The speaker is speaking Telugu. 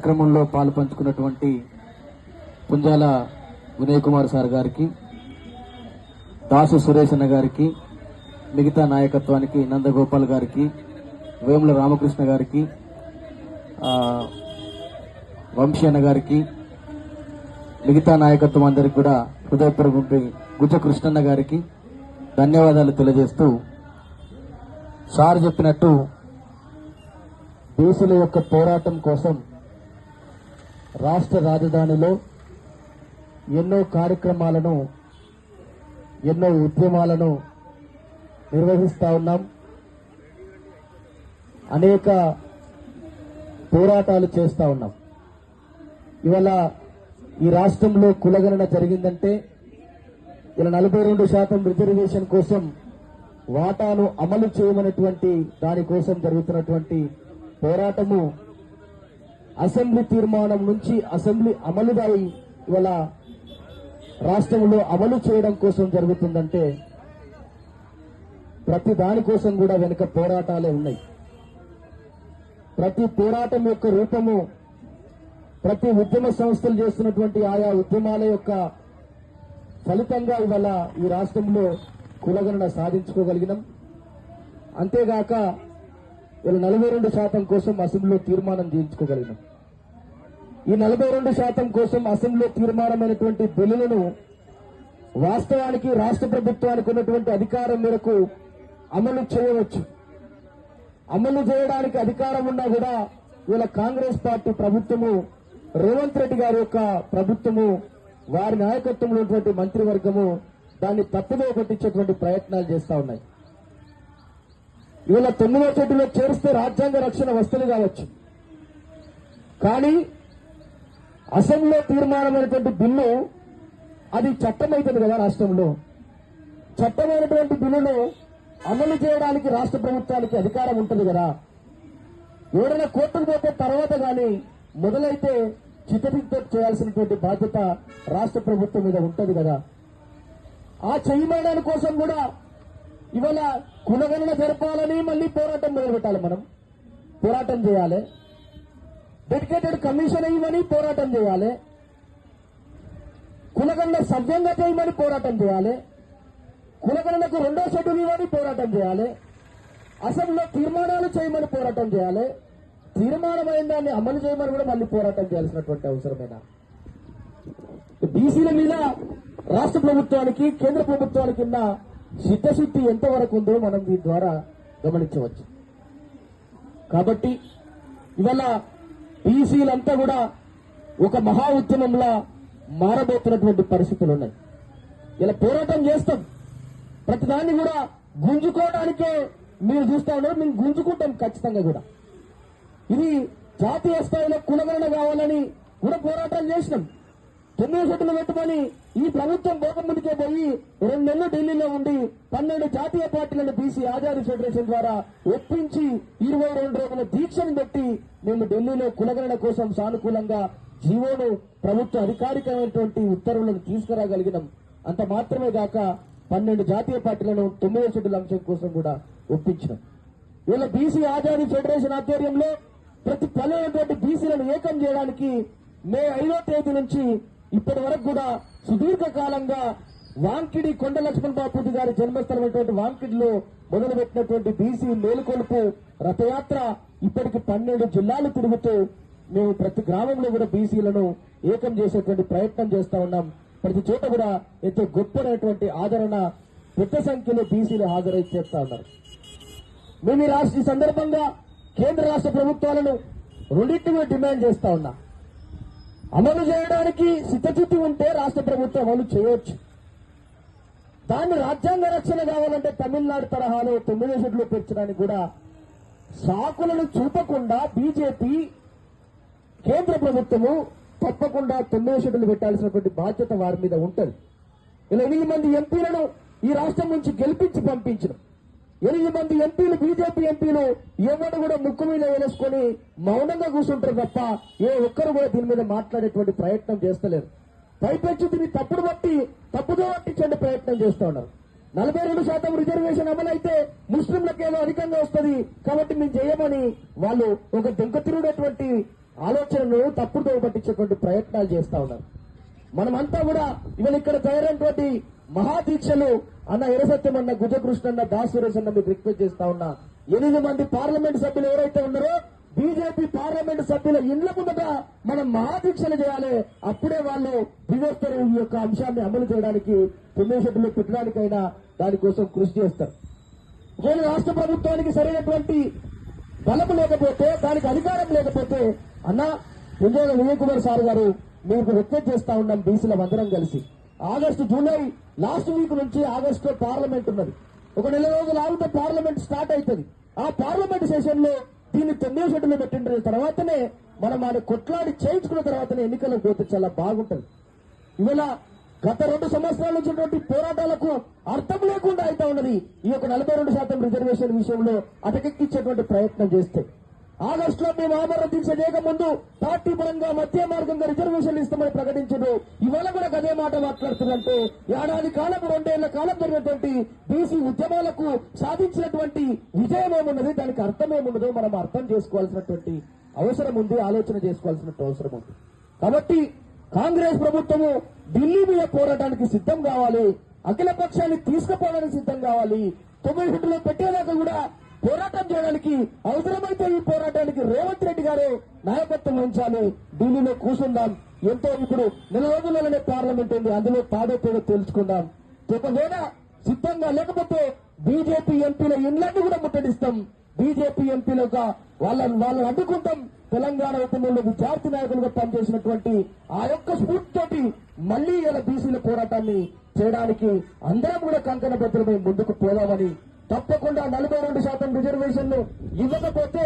కార్యక్రమంలో పాలుపంచుకున్నటువంటి పుంజాల వినయ్ కుమార్ సార్ గారికి, దాసు సురేష్ అన్న గారికి, మిగతా నాయకత్వానికి నందగోపాల్ గారికి, వేముల రామకృష్ణ గారికి, వంశీ అన్న గారికి, మిగతా నాయకత్వం అందరికి కూడా హృదయపూర్వక గుజ్జ కృష్ణన్న గారికి ధన్యవాదాలు తెలియజేస్తూ, సార్ చెప్పినట్టు బీసీల యొక్క పోరాటం కోసం రాష్ట్ర రాజధానిలో ఎన్నో కార్యక్రమాలను, ఎన్నో ఉద్యమాలను నిర్వహిస్తా ఉన్నాం. అనేక పోరాటాలు చేస్తా ఉన్నాం. ఇవాళ ఈ రాష్ట్రంలో కులగణన జరిగిందంటే ఇలా 42% రిజర్వేషన్ కోసం వాటాను అమలు చేయమన్నటువంటి దానికోసం జరుగుతున్నటువంటి పోరాటము అసెంబ్లీ తీర్మానం నుంచి అసెంబ్లీ అమలుగా ఇవాళ రాష్ట్రంలో అమలు చేయడం కోసం జరుగుతుందంటే ప్రతి దానికోసం కూడా వెనుక పోరాటాలే ఉన్నాయి. ప్రతి పోరాటం యొక్క రూపము, ప్రతి ఉద్యమ సంస్థలు చేస్తున్నటువంటి ఆయా ఉద్యమాల యొక్క ఫలితంగా ఇవాళ ఈ రాష్ట్రంలో కులగణన సాధించుకోగలిగినాం. అంతేగాక ఇలా 42% కోసం అసెంబ్లీలో తీర్మానం చేయించుకోగలిగినాం. ఈ 42% కోసం అసెంబ్లీలో తీర్మానమైనటువంటి బిల్లులను వాస్తవానికి రాష్ట్ర ప్రభుత్వానికి ఉన్నటువంటి అధికారం మేరకు అమలు చేయవచ్చు. అమలు చేయడానికి అధికారం ఉన్నా కూడా ఇవాళ కాంగ్రెస్ పార్టీ ప్రభుత్వము, రేవంత్ రెడ్డి గారి యొక్క ప్రభుత్వము, వారి నాయకత్వంలో ఉన్నటువంటి మంత్రివర్గము దాన్ని తప్పుదో పట్టించేటువంటి ప్రయత్నాలు చేస్తా ఉన్నాయి. ఇవాళ 9వ షెడ్యూల్లో చేరిస్తే రాజ్యాంగ రక్షణ వస్తుంది కావచ్చు, కానీ అసెంబ్లీలో తీర్మానమైనటువంటి బిల్లు అది చట్టమైతుంది కదా. రాష్ట్రంలో చట్టమైనటువంటి బిల్లును అమలు చేయడానికి రాష్ట్ర ప్రభుత్వానికి అధికారం ఉంటుంది కదా. ఎవరైనా కోర్టుకు పోతే తర్వాత కానీ మొదలైతే చిత్తశుద్ధితో చేయాల్సినటువంటి బాధ్యత రాష్ట్ర ప్రభుత్వం మీద ఉంటుంది కదా. ఆ చేయడానికి కోసం కూడా ఇవాళ కులగణన జరపాలని మళ్ళీ పోరాటం మొదలుపెట్టాలి. మనం పోరాటం చేయాలి. డెడికేటెడ్ కమిషన్ ఇవ్వని పోరాటం చేయాలి. కులగణన సవ్యంగా చేయమని పోరాటం చేయాలి. కులగణనకు 2వ షెడ్యూల్ ఇవ్వని పోరాటం చేయాలి. అసెంబ్లీలో తీర్మానాలు చేయమని పోరాటం చేయాలి. తీర్మానమైన దాన్ని అమలు చేయమని కూడా మళ్ళీ పోరాటం చేయాల్సినటువంటి అవసరమేనా? బీసీల మీద రాష్ట్ర ప్రభుత్వానికి, కేంద్ర ప్రభుత్వానికి ఉన్న చిత్తశుద్ధి ఎంతవరకు ఉందో మనం దీని ద్వారా గమనించవచ్చు. కాబట్టి ఇవాళ బీసీలంతా కూడా ఒక మహా ఉద్యమంలా మారబోతున్నటువంటి పరిస్థితులు ఉన్నాయి. ఇలా పోరాటం చేస్తాం, ప్రతిదాన్ని కూడా గుంజుకోవడానికే మీరు చూస్తా ఉన్నారు. మేము గుంజుకుంటాం ఖచ్చితంగా కూడా. ఇది జాతీయ స్థాయిలో కులగణన కావాలని కూడా పోరాటాలు చేసినాం. 9వ షెడ్యూల్ పెట్టమని ఈ ప్రభుత్వం ముందుకే పోయి 2 నెలలు ఢిల్లీలో ఉండి 12 జాతీయ పార్టీలను బీసీ ఆజాదీ ఫెడరేషన్ ద్వారా ఒప్పించి 22 రోజుల దీక్షను పెట్టి మేము ఢిల్లీలో కులగణన కోసం సానుకూలంగా జీవోను, ప్రభుత్వ అధికారికమైనటువంటి ఉత్తర్వులను తీసుకురాగలిగినాం. అంత మాత్రమే కాక 12 జాతీయ పార్టీలను 9వ షెడ్యూల్ అంశం కోసం కూడా ఒప్పించినాం. వీళ్ళ బీసీ ఆజాదీ ఫెడరేషన్ ఆధ్వర్యంలో ప్రతి పల్లెటువంటి బీసీలను ఏకం చేయడానికి మే 5వ తేదీ నుంచి ఇప్పటి వరకు కూడా సుదీర్ఘకాలంగా వాంకిడి కొండ లక్ష్మణ్ బాపూజీ గారి జన్మస్థలమైనటువంటి వాంకిడిలో మొదలుపెట్టినటువంటి బీసీ మేలుకొలుపు రథయాత్ర ఇప్పటికి 12 జిల్లాలు తిరుగుతూ మేము ప్రతి గ్రామంలో కూడా బీసీలను ఏకం చేసేటువంటి ప్రయత్నం చేస్తా ఉన్నాం. ప్రతి చోట కూడా ఎంతో గొప్పనటువంటి ఆదరణ, పెద్ద సంఖ్యలో బీసీలు హాజరై చేస్తా ఉన్నారు. మేము ఈ సందర్భంగా కేంద్ర రాష్ట్ర ప్రభుత్వాలను రెండింటిని డిమాండ్ చేస్తా ఉన్నా. అమలు చేయడానికి చిత్తశుద్ధి ఉంటే రాష్ట్ర ప్రభుత్వం అమలు చేయవచ్చు. దాన్ని రాజ్యాంగ రక్షణ కావాలంటే తమిళనాడు తరహాలో 9వ షెడ్యూల్ పెంచడానికి కూడా సాకులను చూపకుండా బీజేపీ, కేంద్ర ప్రభుత్వము తప్పకుండా 9వ షెడ్యూల్ పెట్టాల్సినటువంటి బాధ్యత వారి మీద ఉంటుంది. ఇలా 8 మంది ఎంపీలను ఈ రాష్ట్రం నుంచి గెలిపించి పంపించడం, 8 మంది ఎంపీలు, బీజేపీ ఎంపీలు ఎవరు కూడా ముక్కు మీద వేసుకొని మౌనంగా కూర్చుంటారు తప్ప ఏ ఒక్కరు కూడా దీని మీద మాట్లాడేటువంటి ప్రయత్నం చేస్తలేరు. పైపెచ్చు దీన్ని తప్పుదో పట్టించే ప్రయత్నం చేస్తూ ఉన్నారు. 42% రిజర్వేషన్ అమలైతే ముస్లింలకు ఏదో అధికంగా వస్తుంది కాబట్టి మేము చేయమని వాళ్ళు ఒక దెంక తిరుగునటువంటి ఆలోచనను తప్పుడుతో పట్టించేటువంటి ప్రయత్నాలు చేస్తా ఉన్నారు. మనమంతా కూడా ఇవాళ ఇక్కడ తయారైనటువంటి మహాదీక్షలు అన్న ఎరసత్యం అన్న గుజకృష్ణ అన్న దాస్ సురేష్ అన్న మీకు రిక్వెస్ట్ చేస్తా ఉన్నా, 8 మంది పార్లమెంట్ సభ్యులు ఎవరైతే ఉన్నారో బీజేపీ పార్లమెంట్ సభ్యుల ఇండ్ల ముందట మనం మహాదీక్షలు చేయాలి. అప్పుడే వాళ్ళు దిగొస్తారు, ఈ యొక్క అంశాన్ని అమలు చేయడానికి పుణ్యశెట్టులు పెట్టడానికైనా దానికోసం కృషి చేస్తారు. ఒకవేళ రాష్ట్ర ప్రభుత్వానికి సరైనటువంటి బలము లేకపోతే, దానికి అధికారం లేకపోతే, అన్న పుంజోగ విజయ్ కుమార్ సార్ గారు మీకు రిక్వెస్ట్ చేస్తా ఉన్నాం, బీసీల అందరం కలిసి జూలై లాస్ట్ వీక్ నుంచి ఆగస్టులో పార్లమెంట్ ఉన్నది. ఒక నెల రోజులు ఆగితే పార్లమెంట్ స్టార్ట్ అవుతుంది. ఆ పార్లమెంట్ సెషన్ లో దీన్ని 9 షెడ్యూల్ పెట్టిన తర్వాతనే మనం ఆయన కొట్లాడి చేయించుకున్న తర్వాతనే ఎన్నికలకు పోతే చాలా బాగుంటుంది. ఇవాళ గత 2 సంవత్సరాల నుంచి పోరాటాలకు అర్థం లేకుండా అయితే ఉన్నది. ఈ యొక్క 42% రిజర్వేషన్ విషయంలో అటకెక్కించేటువంటి ప్రయత్నం చేస్తే ఆగస్టులో మేము ఆమరణ దీక్ష చేయకముందు పార్టీ పరంగా మధ్య మార్గంగా రిజర్వేషన్లు ఇస్తామని ప్రకటించారు. ఇవాళ కూడా అదే మాట మాట్లాడుతుందంటే ఏడాది కాలం 2 ఏళ్ల కాలం జరిగినటువంటి బీసీ ఉద్యమాలకు సాధించినటువంటి విజయం ఏమున్నది, దానికి అర్థం ఏమున్నదో మనం అర్థం చేసుకోవాల్సినటువంటి అవసరం ఉంది, ఆలోచన చేసుకోవాల్సిన అవసరం ఉంది. కాబట్టి కాంగ్రెస్ ప్రభుత్వము ఢిల్లీ మీద పోరాటానికి సిద్ధం కావాలి, అఖిల పక్షాన్ని తీసుకుపోవడానికి సిద్ధం కావాలి. 9 షెడ్యూల్లో పెట్టేదాకా కూడా పోరాటం చేయడానికి అవసరమైతే ఈ పోరాటానికి రేవంత్ రెడ్డి గారు నాయకత్వం వహించాలి. ఢిల్లీలో కూర్చుందాం. ఎంతో ఇప్పుడు 4 రోజులలోనే పార్లమెంట్ ఉంది, అందులో తాడో తేడో తెలుసుకుందాం. ఒకవేళ సిద్ధంగా లేకపోతే బీజేపీ ఎంపీల ఇండ్లన్నీ కూడా ముట్టడిస్తాం. బీజేపీ ఎంపీలుగా వాళ్ళని అడ్డుకుంటాం. తెలంగాణ ఉద్యమంలో విద్యార్థి నాయకులుగా పనిచేసినటువంటి ఆ యొక్క స్ఫూర్తితోటి మళ్లీ ఇలా బీసీల పోరాటాన్ని చేయడానికి అందరం కూడా కంకణబద్ధమై ముందుకు పోదామని, తప్పకుండా 42% రిజర్వేషన్లు ఇవ్వకపోతే